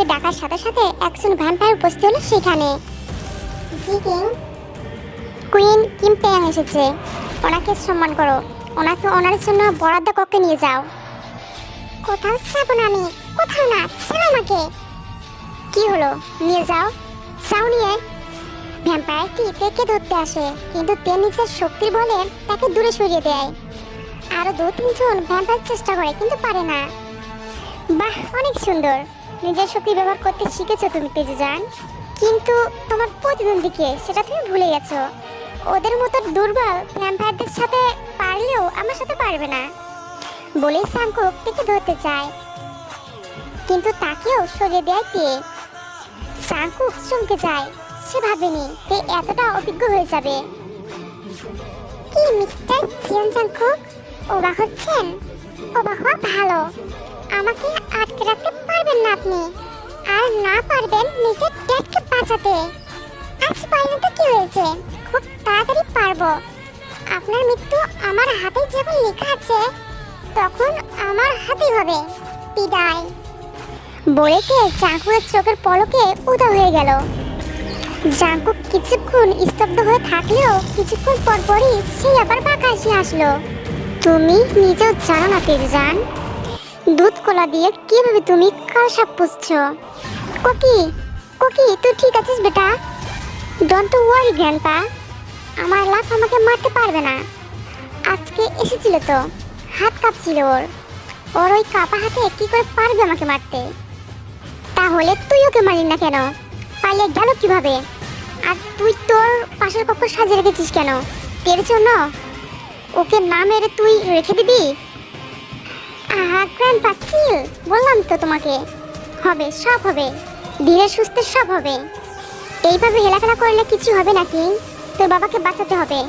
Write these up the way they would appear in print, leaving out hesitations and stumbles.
চাঙ্কুকে ডাকার সাথে সাথে একজন ভ্যাম্পায়ার উপস্থিত হলো সেখানে। জি কিং। কুইন কিম পেয়াং এসেছে, ওনাকে সম্মান করো, ওনাকে ওনার জন্য বরাদ্দ কক্ষে নিয়ে যাও। কোথাও যাব না আমি, কোথাও না, ছেড়ো আমাকে। কি হলো, নিয়ে যাও, যাও নিয়ে। ভ্যাম্পায়ারটি তেকে ধরতে আসে, কিন্তু তে নিজের শক্তির বলে তাকে দূরে সরিয়ে দেয়। আরো 2-3 জন ভ্যাম্পায়ার চেষ্টা করে কিন্তু পারে না। বাহ, অনেক সুন্দর, নিজের শক্তি ব্যবহার করতে শিখেছো তুমি তেজুজান, কিন্তু তোমার প্রতিদ্বন্দ্বীকে সেটা তুমি ভুলে গেছো। ওদের মতো দুর্বল ভ্যাম্পায়ারদের সাথে পারলেও আমার সাথে পারবে না। বলেই চাঙ্কুক তেকে ধরতে চায়, কিন্তু তাকেও সরিয়ে দেয় তে। চাঙ্কুক চমকে যায়, সে ভাবেনি তে এতটা অভিজ্ঞ হয়ে যাবে। কি মিস্টার জিয়ন চাঙ্কুক, অবাক হচ্ছেন? অবাক হওয়া ভালো, আমাকে আটকে রাখতে পারবেন না আপনি, আর না পারবেন নিজের ড্যাডকে বাঁচাতে। আজ পারলে তো কি হয়েছে, খুব তাড়াতাড়ি পারবো। আপনার মৃত্যু আমার হাতে যখন লেখা আছে তখন আমার হাতেই হবে। বিদায়। বলেতে চাঙ্কুকের চোখের পলকে উদা হয়ে গেল। চাঙ্কুক কিছুক্ষণ স্তব্ধ হয়ে থাকলেও কিছুক্ষণ পরপরই সে আবার বাঁকা এসে আসলো। তুমি নিজেও জানো না তেজুজান, দুধ কলা দিয়ে কিভাবে তুমি কালসাপ পুষছো। কোকি, কোকি তুই ঠিক আছিস বেটা? ডোন্ট ওয়ারি গ্র্যান্ডপা, আমার লাফ আমাকে মারতে পারবে না। আজকে এসেছিল তো, হাত কাঁপছিল ওর, ওর ওই কাপা হাতে কি করে পারবে আমাকে মারতে? তাহলে তুই ওকে মারিস না কেন? পালিয়ে গেল কিভাবে? আর তুই তোর পাশের কক্ষ সাজিয়ে রেখেছিস কেন? তের জন্য? ওকে না মেরে তুই রেখে দিবি? গ্র্যান্ডপা চিল, বললাম তো তোমাকে, হবে, সব হবে, ধীরে সুস্থে সব হবে। এইভাবে হেলাফেলা করলে কিছু হবে নাকি? তোর বাবাকে বাঁচাতে হবে।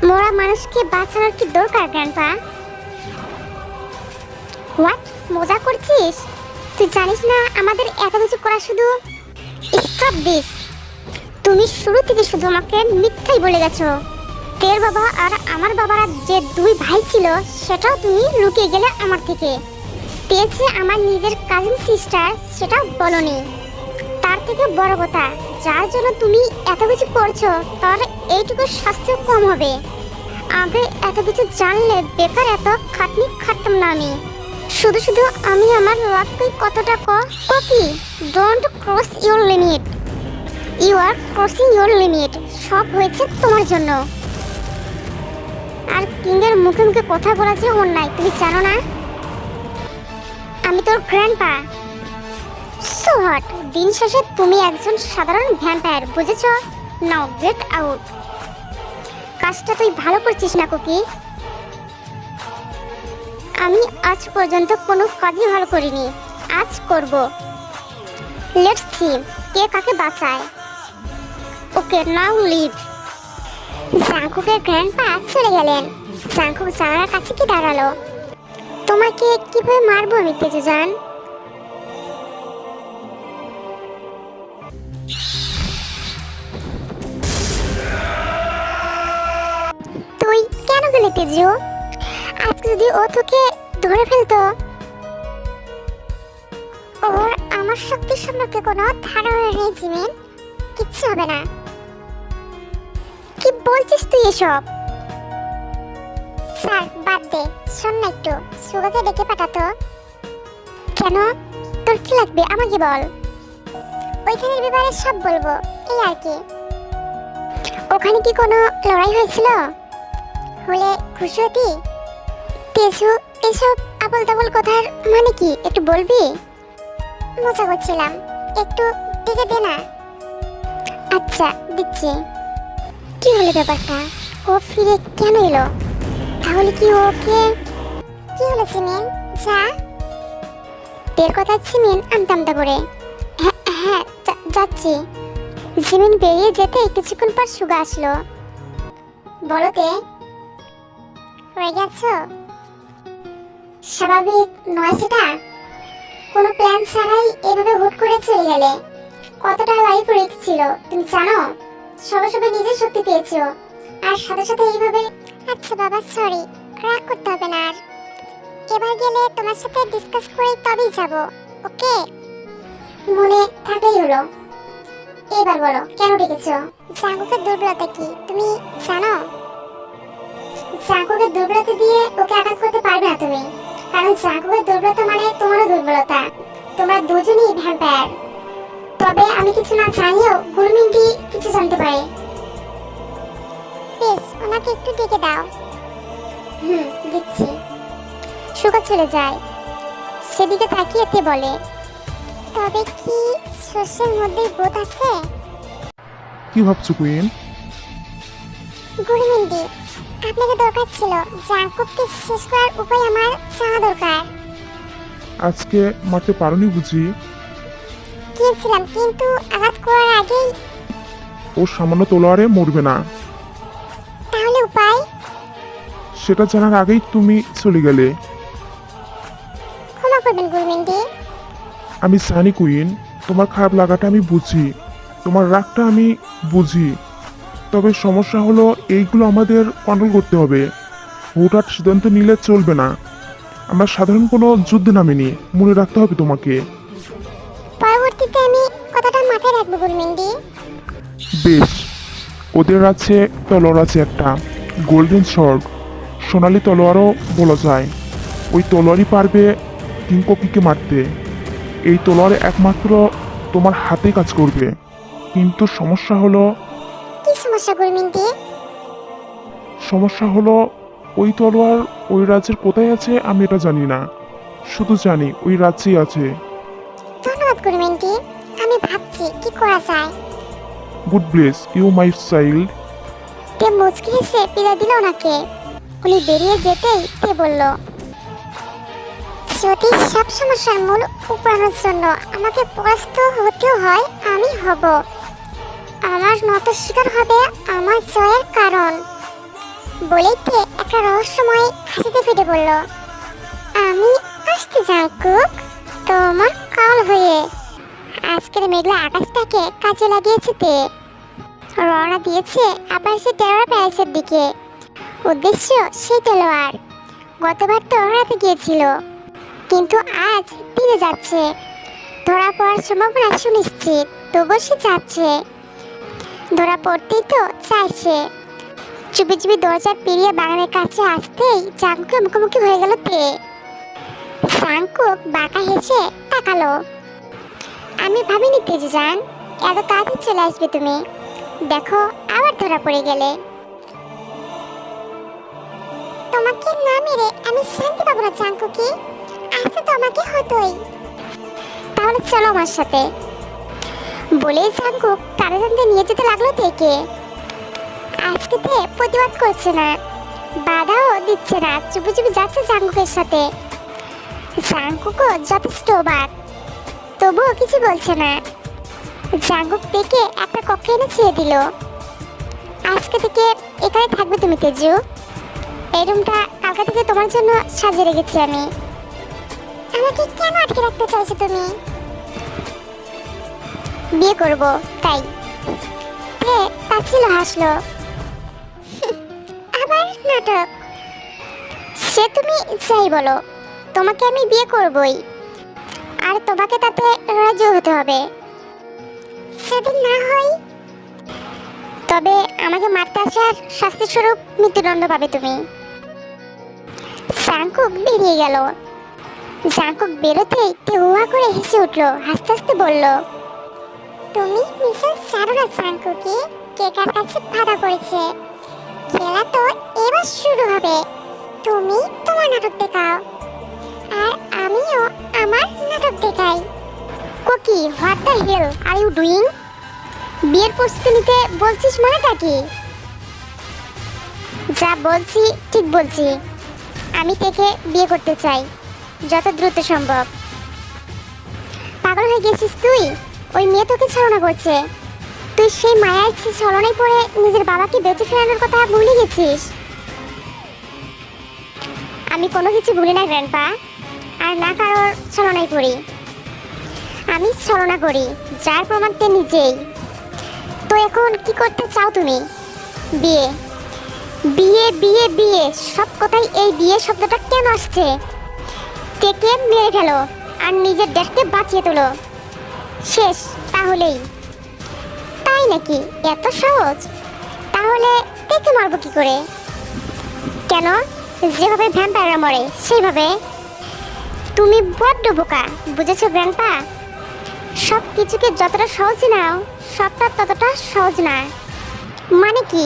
মরা মানুষকে বাঁচানোর কি দরকার গ্র্যান্ডপা? হোয়াট, মজা করছিস? তুই জানিস না আমাদের এত কিছু করা শুধু। স্টপ দিস, তুমি শুরু থেকে শুধু আমাকে মিথ্যাই বলে গেছো। তের বাবা আর আমার বাবারা যে 2 ভাই ছিল সেটাও তুমি লুকিয়ে গেলে আমার থেকে। তে যে আমার নিজের কাজিন সিস্টার সেটাও বলনি। তার থেকে বড় কথা, যার জন্য তুমি এত কিছু করছো তার এইটুকু শাস্তি কম হবে। আগে এত কিছু জানলে বেকার এত খাটনি খাটতাম না আমি। শুধু শুধু আমি আমার লাভকে কতটা কপি। Don't cross your limit, you are crossing your limit. সব হয়েছে তোমার জন্য। আর কিংয়ের মুখে মুখে কথা বলা যে অন্যায়, তুমি জানো না? আমি তোর গ্র্যান্ডপা। সো হোয়াট, দিন শেষে তুমি একজন সাধারণ ভ্যাম্পায়ার, বুঝেছো? নাও গেট আউট। কাজটা তুই ভালো করছিস না কুকি। আমি আজ পর্যন্ত কোনো কাজই ভালো করিনি, আজ করব। লেটস সি কে কাকে বাঁচায়। ওকে, নাও লিভ। চাঙ্কুকের গ্র্যান্ডপা চলে গেলেন। চাঙ্কুক জানালার কাছে কি দাঁড়ালো। তোমাকে কিভাবে মারবো আমি তেজুজান? তুই কেন গেলি তেজু? আজকে যদি ও তোকে ধরে ফেলতো। ওর আমার শক্তির সম্পর্কে কোনো ধারণা নেই জিমিন, কিচ্ছু হবে না। কি বলছিস তুই এসব? স্যার বাদ দে, শোন না একটু, সুগাকে ডেকে পাঠাতো। কেন, তোর কি লাগবে আমাকে বল, ওইখানের ব্যাপারে সব বলবো, এই আর কি। ওখানে কি কোনো লড়াই হয়েছিল? হলে খুশি হতি। তেজু, এসব আবল তাবল কথার মানে কি একটু বলবি? মজা করছিলাম, একটু দেখে দে না। আচ্ছা দিচ্ছি। কি হলো ব্যাপারটা? ও ফিরে কেন এলো? তাহলে কি ওকে? কি হলো সিমেন? যা। তের কথা সিমেন আমতা আমতা করে। হ্যাঁ হ্যাঁ যাচ্ছি। জিমিন বেরিয়ে যেতে কিছুক্ষণ পর সুগা আসলো। বলো তে, হয়ে গেছো? স্বাভাবিক নয় সেটা? কোনো প্ল্যান ছাড়াই এভাবে হুট করে চলে গেলে। কতটা লাইফ রিস্ক ছিল তুমি জানো? সবে সবে নিজের শক্তি পেয়েছো, আর সাথে সাথে এইভাবে। আচ্ছা বাবা, সরি, রাগ করতে হবে না। আর এবার গেলে তোমার সাথে ডিসকাস করে তবেই যাব। ওকে? মনে থাকলেই হলো। এবার বলো কেন ডেকেছো? জাঙ্কুকের দুর্বলতা কি তুমি জানো? জাঙ্কুকের দুর্বলতা দিয়ে ওকে আঘাত করতে পারবে না তুমি, কারণ জাঙ্কুকের দুর্বলতা মানে তোমারও দুর্বলতা। তোমরা দুজনই ভ্যাম্পায়ার। তবে আমি কিছু না জানিয়েও গুরুমিন্টি কিছু জানতে পারে। বেশ, ওনাকে একটু ডেকে দাও। দিচ্ছি। সুগা চলে যায়। সেদিকে তাকিয়ে তে বলে, তবে কি শস্যের মধ্যে বোধ আছে? কি ভাবছো কুইন? গুরুমিন্টি, আপনাকে দরকার ছিল। জাঙ্কুককে শেষ করার উপায় আমার জানা দরকার। আজকে মারতে পারোনি বুঝি? গিয়েছিলাম, কিন্তু আঘাত করার আগেই। ও সামান্য তলোয়ারে মরবে না, তাহলে উপায়? সেটা জানার আগেই তুমি চলে গেলে। ক্ষমা করবেন গুরুমিন্টি। আমি জানি কুইন, তোমার খারাপ লাগাটা আমি বুঝি, তোমার রাগটা আমি বুঝি। তবে সমস্যা হলো এইগুলো আমাদের কন্ট্রোল করতে হবে। হুটহাট সিদ্ধান্ত নিলে চলবে না। আমরা সাধারণ কোনো যুদ্ধে নামিনি, মনে রাখতে হবে তোমাকে। পরবর্তীতে আমি কথাটা মাথায় রাখবো গুরুমিন্টি। বেশ, ওদের আছে তলোয়ার আছে একটা গোল্ডেন শর্ট, সোনালি তলোয়ারও বলা যায়। ওই তলোয়ারই পারবে কিংকপিকে মারতে। এই তলোয়ারে একমাত্র তোমার হাতে কাজ করবে। কিন্তু সমস্যা হলো কি সমস্যা গুরুমিন্টি? সমস্যা হলো ওই তলোয়ার ওই রাজ্যের কোথায় আছে আমি এটা জানি না, শুধু জানি ওই রাজ্যেই আছে। ধন্যবাদ গুরুমিন্টি, আমি ভাবছি কি করা যায়। God bless you my child. তে মুচকি হেসে বিদায় দিল ওনাকে। উনি বেরিয়ে যেতেই তে বলল, যদি সব সমস্যার মূল উপড়ানোর জন্য আমাকে পরাস্ত হতেও হয়, আমি হব। আমার নত শিকার হবে আমার জয়ের কারণ। বলেই তে একটা রহস্যময় হাসিতে ফেটে বলল, আমি আসতে জাঙ্কুক তোমার কাল হয়ে। আজকের মেঘলা আকাশটাকে কাজে লাগিয়েছে তে। রওনা দিয়েছে আবার সে টেরার প্যালেসের দিকে। উদ্দেশ্য সেই তলোয়ার। গতবার তো রাতে গিয়েছিল, কিন্তু আজ দিনে যাচ্ছে। ধরা পড়ার সম্ভাবনা সুনিশ্চিত, তবুও সে যাচ্ছে। ধরা পড়তেই তো চাইছে। চুপি চুপি দরজা পেরিয়ে বাগানের কাছে আসতেই জাঙ্কুকের মুখোমুখি হয়ে গেল তে। জাঙ্কুক বাঁকা হেসে তাকালো। আমি ভাবিনি তেজে যান এত তাড়াতাড়ি চলে আসবে তুমি। দেখো আবার ধরা পড়ে গেলে। তোমাকে না মেরে আমি শান্তি পাবো না জাঙ্কুকি। আজকে তো আমাকে হতোই। তাহলে চলো আমার সাথে। বলেই জাঙ্কুক টানাটানতে নিয়ে যেতে লাগলো তেকে। আজকে তে প্রতিবাদ করছে না, বাধাও দিচ্ছে না, চুপি চুপি যাচ্ছে জাঙ্কুকের সাথে। জাঙ্কুকও যথেষ্ট অবাক, তবুও কিছু বলছে না। জাঙ্কুক থেকে একটা কক্ষে এনে ছেড়ে দিল। আজকে থেকে এখানে থাকবে তুমি তেজু। এই রুমটা কালকা থেকে তোমার জন্য সাজিয়ে রেখেছি আমি। আমাকে কেন আটকে রাখতে চাইছো তুমি? বিয়ে করব তাই। তে তাচ্ছিল হাসলো। আবার নাটক। সে তুমি যাই বলো, তোমাকে আমি বিয়ে করবই, আর তোমাকে তাতে রাজি হতে হবে। সেদিন না হয়, তবে আমাকে মারতে আসার শাস্তি স্বরূপ মৃত্যুদণ্ড পাবে তুমি। জাঙ্কুক বেরিয়ে গেল। জাঙ্কুক বেরোতেই তে হুহা করে হেসে উঠলো, হাসতে হাসতে বলল, তুমি মিসেস সারোনা জাঙ্কুকি, কে কার কাছে বাধা করেছে? খেলা তো এবার শুরু হবে। তুমি তোমার নাটক দেখাও, আর আমিও আমার নাটক দেখাই। Koki, what the hell are you doing? বিয়ের প্রস্তুতি নিতে বলছিস মানেটা কি? যা বলছি ঠিক বলছি। আমি তেকে বিয়ে করতে চাই, যত দ্রুত সম্ভব। পাগল হয়ে গেছিস তুই? ওই মেয়ে তোকে ছলনা করছে। তুই সেই মায়ার ছলনায় পড়ে নিজের বাবাকে বেঁচে ফেরানোর কথা ভুলে গেছিস। আমি কোনো কিছু ভুলি না গ্র্যান্ডপা, আর না কারোর ছলনায় পড়ি। আমি ছলনা করি, যার প্রমাণ তে নিজেই। তো এখন কি করতে চাও তুমি? বিয়ে বিয়ে বিয়ে বিয়ে, সব কথাই এই বিয়ে শব্দটা কেন আসছে? তেকে মেরে ফেলো, আর নিজের দেশকে বাঁচিয়ে তোলো। শেষ তাহলেই। তাই নাকি? এত সহজ? তাহলে দেখে মারবো কি করে? কেন? যেভাবে ভ্যাম্পায়াররা মরে সেইভাবে? তুমি বড্ড বোকা, বুঝেছো গ্র্যান্ডপা? সব কিছুকে যতটা সহজ নাও, সবটা ততটা সহজ না। মানে কি?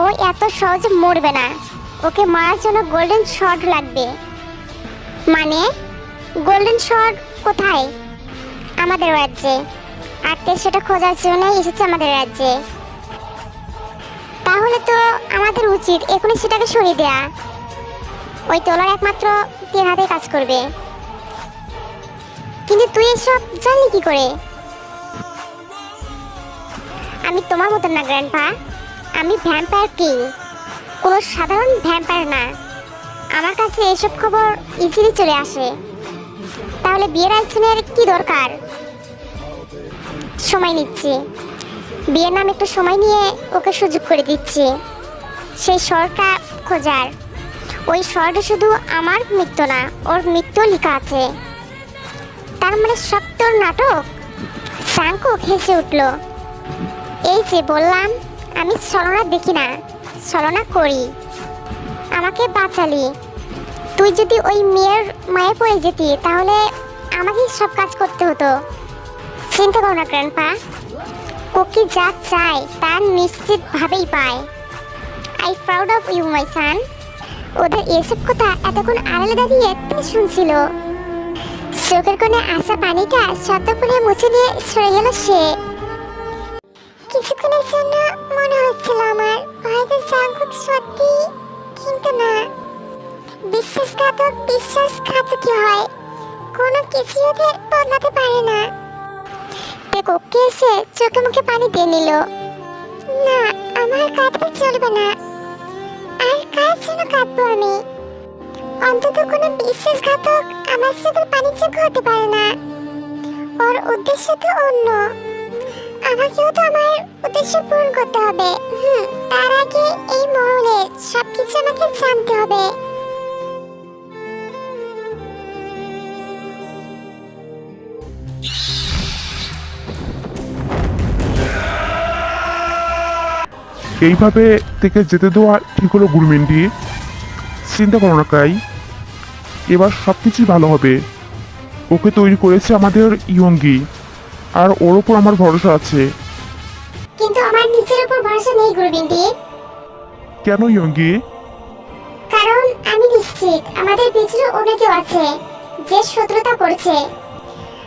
ও এত সহজে মরবে না। ওকে মারার জন্য গোল্ডেন শর্ট লাগবে। মানে গোল্ডেন শর্ট কোথায়? আমাদের রাজ্যে। আর তে সেটা খোঁজার জন্যই এসেছে আমাদের রাজ্যে। তাহলে তো আমাদের উচিত এখনই সেটাকে সরিয়ে দেয়া। ওই তলোয়ার একমাত্র তের হাতে কাজ করবে। কিন্তু তুই এসব জানলি কি করে? আমি তোমার মতন না গ্র্যান্ডপা। আমি ভ্যাম্পায়ার কিং, কোনো সাধারণ ভ্যাম্পায়ার না। আমার কাছে এসব খবর ইজিলি চলে আসে। তাহলে বিয়ের আয়োজনের কি দরকার? সময় নিচ্ছি। বিয়ের নাম একটু সময় নিয়ে ওকে সুযোগ করে দিচ্ছি সেই স্বরটা খোঁজার। ওই স্বরটা শুধু আমার মৃত্যু না, ওর মৃত্যু লেখা আছে। তার মানে সব তোর নাটক? সাংকুক হেসে উঠল। এই যে বললাম, আমি ছলনা দেখি না, ছলনা করি। আমাকে বাঁচালি। তুই যদি ওই মেয়ের মায়ে পড়ে যেতি তাহলে আমাকেই সব কাজ করতে হতো। চিন্তা করো না গ্র্যান্ডপা, কোকি যা চায় তা নিশ্চিতভাবেই পায়। I proud of you my son. ওদের এসব কথা এতক্ষণ আড়ালে দাঁড়িয়ে শুনছিল। চোখের কোণে আসা পানিটা শব্দ করে মুছে দিয়ে সরে গেল সে। কিছুক্ষণের জন্য মনে হচ্ছিল আমার হয়তো জাঙ্কুক সত্যি, কিন্তু না। বিশ্বাসঘাতকই হয়, কোনো কিছু ওদের বদলাতে পারে না। কোককে এসে চোখে মুখে পানি দিয়ে নিল। না, আমার কাঁদতে চলবে না। আর কার জন্য কাঁদবো আমি? অন্তত কোনো বিশ্বাসঘাতক আমার চোখের পানি চোখ হতে পারে না। ওর উদ্দেশ্য তো অন্য। আমাকেও তো আমার উদ্দেশ্য পূরণ করতে হবে। তার আগে এই মহলের সবকিছু আমাকে জানতে হবে। এইভাবে থেকে যেতে দেওয়া ঠিক হলো গুরুমিন্ডি। চিন্তা করো না কাই, এবার সব কিছুই ভালো হবে। ওকে তৈরি করেছে আমাদের ইয়ঙ্গি, আর ওর ওপর আমার ভরসা আছে। কিন্তু আমার নিজের উপর ভরসা নেই গুরুবিন্দি। কেন ইয়ঙ্গি? কারণ আমি নিশ্চিত আমাদের পিছনে অন্য কেউ আছে যে শত্রুতা করছে।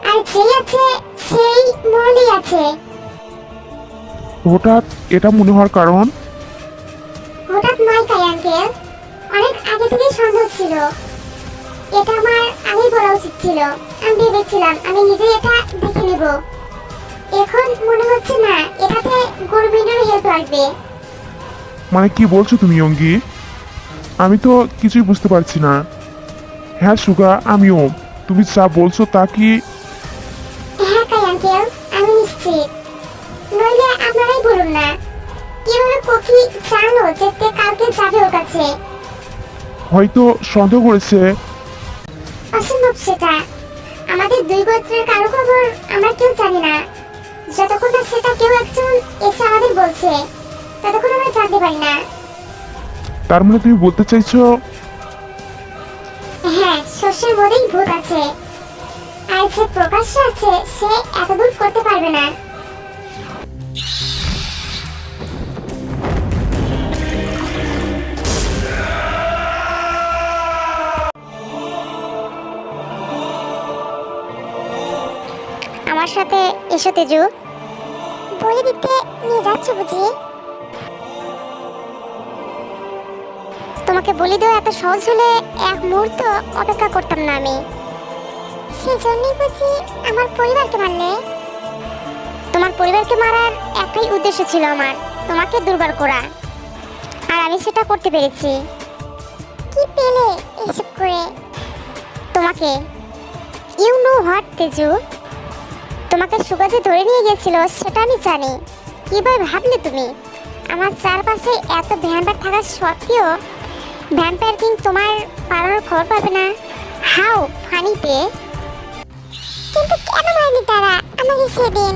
আর যেই আছে সেই মরলেই আছে। হঠাৎ এটা মনে হওয়ার কারণ? হঠাৎ নয় কাই আঙ্কেল, অনেক আগে থেকেই সন্দেহ ছিল। এটা আমার আগেই বলা উচিত ছিল। আমি ভেবেছিলাম আমি নিজে এটা দেখে নেব। এখন মনে হচ্ছে না, এটাতে গুরুবিন্দির হেল্প লাগবে। মানে কি বলছো তুমি ইয়ঙ্গি? আমি তো কিছুই বুঝতে পারছি না। হ্যাঁ সুগা, আমিও। তুমি যা বলছো তা কি? হ্যাঁ কাই আঙ্কেল, আমি নিশ্চিত। নইলে আপনারাই বলুন না, কিভাবে কোকি জানো যে তে কালকে যাবে ওর কাছে? হয়তো সন্দেহ করেছে। অসম্ভব সেটা। আমাদের দুই গোত্রের কারো খবর আমরা কেউ জানি না। যতক্ষণ না সেটা কেউ একজন এসে আমাদের বলছে, ততক্ষণ আমরা জানতে পারি না। তার মানে তুমি বলতে চাইছো? হ্যাঁ, শস্যের মধ্যেই ভূত আছে। আর যে প্রকাশ্য আছে সে এতদূর করতে পারবে না। আমার সাথে এসো তেজু। বলে দিতে নিয়ে যাচ্ছ বুঝি? তোমাকে বলে দেওয়া এত সহজ হলে এক মুহূর্ত অপেক্ষা করতাম না আমি। সেজন্যই বুঝি আমার পরিবারকে মারলে? তোমার পরিবারকে মারার একটাই উদ্দেশ্য ছিল আমার, তোমাকে দুর্বল করা। আর আমি সেটা করতে পেরেছি। কি পেলে এসব করে? তোমাকে। You know what Teju? তোমাকে সুগাজে ধরে নিয়ে গেছিল সেটা আমি জানি। কিভাবে ভাবলে তুমি? আমার চারপাশে এত ভ্যাম্পায়ার থাকা সত্ত্বেও ভ্যাম্পায়ার কিং তোমার পালানোর খবর পাবে না। হাউ ফানিতে। কিন্তু কেন মারেনি তারা আমাকে সেদিন?